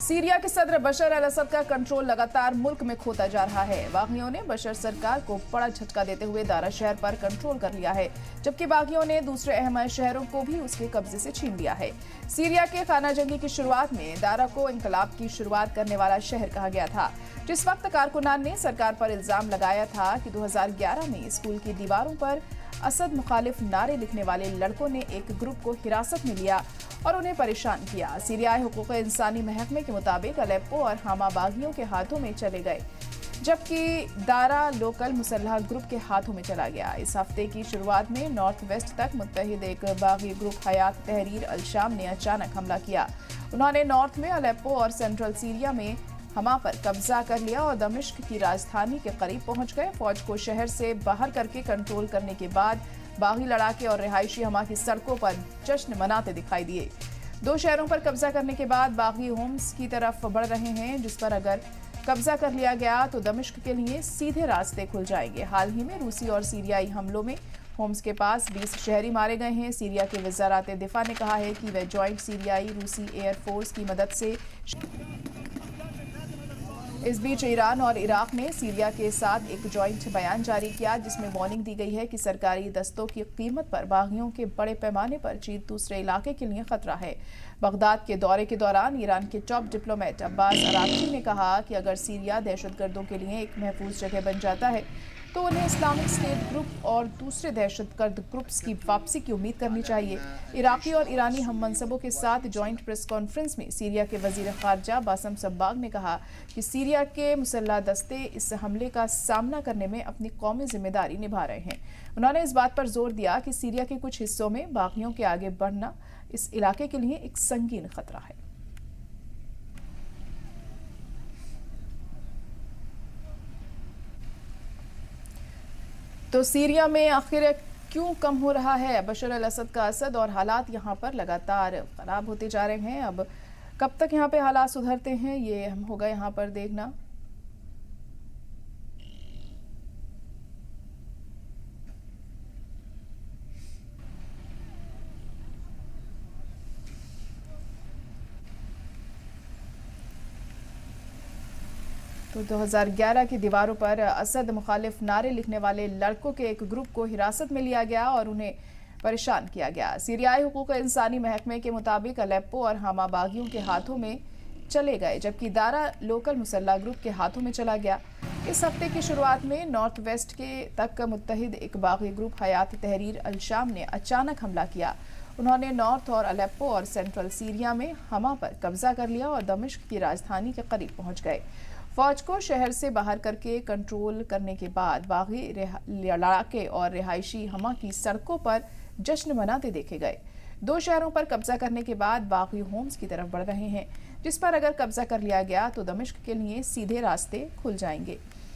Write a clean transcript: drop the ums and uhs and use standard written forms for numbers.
Syria के सदर बशर अल असद का कंट्रोल लगातार मुल्क में खोता जा रहा है। बागियों ने बशर सरकार को बड़ा झटका देते हुए दारा शहर पर कंट्रोल कर लिया है, जबकि बागियों ने दूसरे अहम शहरों को भी उसके कब्जे से छीन लिया है। सीरिया के खाना जंगी की शुरुआत में दारा को इंकलाब की शुरुआत करने वाला शहर कहा गया था, जिस वक्त कारकुनान ने सरकार पर इल्जाम लगाया था कि 2011 में स्कूल की दीवारों पर असद मुखालिफ नारे लिखने वाले लड़कों ने एक ग्रुप को हिरासत में लिया और उन्हें परेशान किया। सीरियाई हुकूक इंसानी महकमे के मुताबिक अलेप्पो और हामा बागियों के हाथों में चले गए, जबकि दारा लोकल मुसल्लह ग्रुप के हाथों में चला गया। इस हफ्ते की शुरुआत में नॉर्थ वेस्ट तक मुत्तहिद एक बागी ग्रुप हयात तहरीर अल शाम ने अचानक हमला किया। उन्होंने नॉर्थ में अलेप्पो और सेंट्रल सीरिया में हमा पर कब्जा कर लिया और दमिश्क की राजधानी के करीब पहुंच गए। फौज को शहर से बाहर करके कंट्रोल करने के बाद बागी लड़ाके और रिहायशी हमा की सड़कों पर जश्न मनाते दिखाई दिए। दो शहरों पर कब्जा करने के बाद बागी होम्स की तरफ बढ़ रहे हैं, जिस पर अगर कब्जा कर लिया गया तो दमिश्क के लिए सीधे रास्ते खुल जाएंगे। हाल ही में रूसी और सीरियाई हमलों में होम्स के पास 20 शहरी मारे गए हैं। सीरिया के वज़ारत दिफा ने कहा है कि वह जॉइंट सीरियाई रूसी एयरफोर्स की मदद से। इस बीच ईरान और इराक ने सीरिया के साथ एक जॉइंट बयान जारी किया, जिसमें वार्निंग दी गई है कि सरकारी दस्तों की कीमत पर बागियों के बड़े पैमाने पर जीत दूसरे इलाके के लिए खतरा है। बगदाद के दौरे के दौरान ईरान के टॉप डिप्लोमेट अब्बास अराक्ची ने कहा कि अगर सीरिया दहशतगर्दों के लिए एक महफूज जगह बन जाता है तो उन्हें इस्लामिक स्टेट ग्रुप और दूसरे दहशतगर्द ग्रुप्स की वापसी की उम्मीद करनी चाहिए। इराकी और ईरानी हम मनसबों के साथ जॉइंट प्रेस कॉन्फ्रेंस में सीरिया के वजीर खारजा बासम सब्बाग ने कहा कि सीरिया के मुसल्लह दस्ते इस हमले का सामना करने में अपनी कौमी जिम्मेदारी निभा रहे हैं। उन्होंने इस बात पर जोर दिया कि सीरिया के कुछ हिस्सों में बागियों के आगे बढ़ना इस इलाके के लिए एक संगीन खतरा है। तो सीरिया में आखिर क्यों कम हो रहा है बशर अल असद का असद, और हालात यहाँ पर लगातार खराब होते जा रहे हैं। अब कब तक यहाँ पे हालात सुधरते हैं, ये हम होगा यहाँ पर देखना। तो 2011 की दीवारों पर असद मुखालिफ नारे लिखने वाले लड़कों के एक ग्रुप को हिरासत में लिया गया और उन्हें परेशान किया गया। सीरियाई हुकूक इंसानी महकमे के मुताबिक अलेप्पो और हामा बागियों के हाथों में चले गए, जबकि दारा लोकल मुसल्लह ग्रुप के हाथों में चला गया। इस हफ्ते की शुरुआत में नॉर्थ वेस्ट के तक मुत्तहिद एक बागी ग्रुप हयात तहरीर अल शाम ने अचानक हमला किया। उन्होंने नॉर्थ और अलेप्पो और सेंट्रल सीरिया में हमा पर कब्जा कर लिया और दमिश्क की राजधानी के करीब पहुंच गए। फौज को शहर से बाहर करके कंट्रोल करने के बाद बागी लड़ाके और रिहायशी हमा की सड़कों पर जश्न मनाते देखे गए। दो शहरों पर कब्जा करने के बाद बागी होम्स की तरफ बढ़ रहे हैं, जिस पर अगर कब्जा कर लिया गया तो दमिश्क के लिए सीधे रास्ते खुल जाएंगे।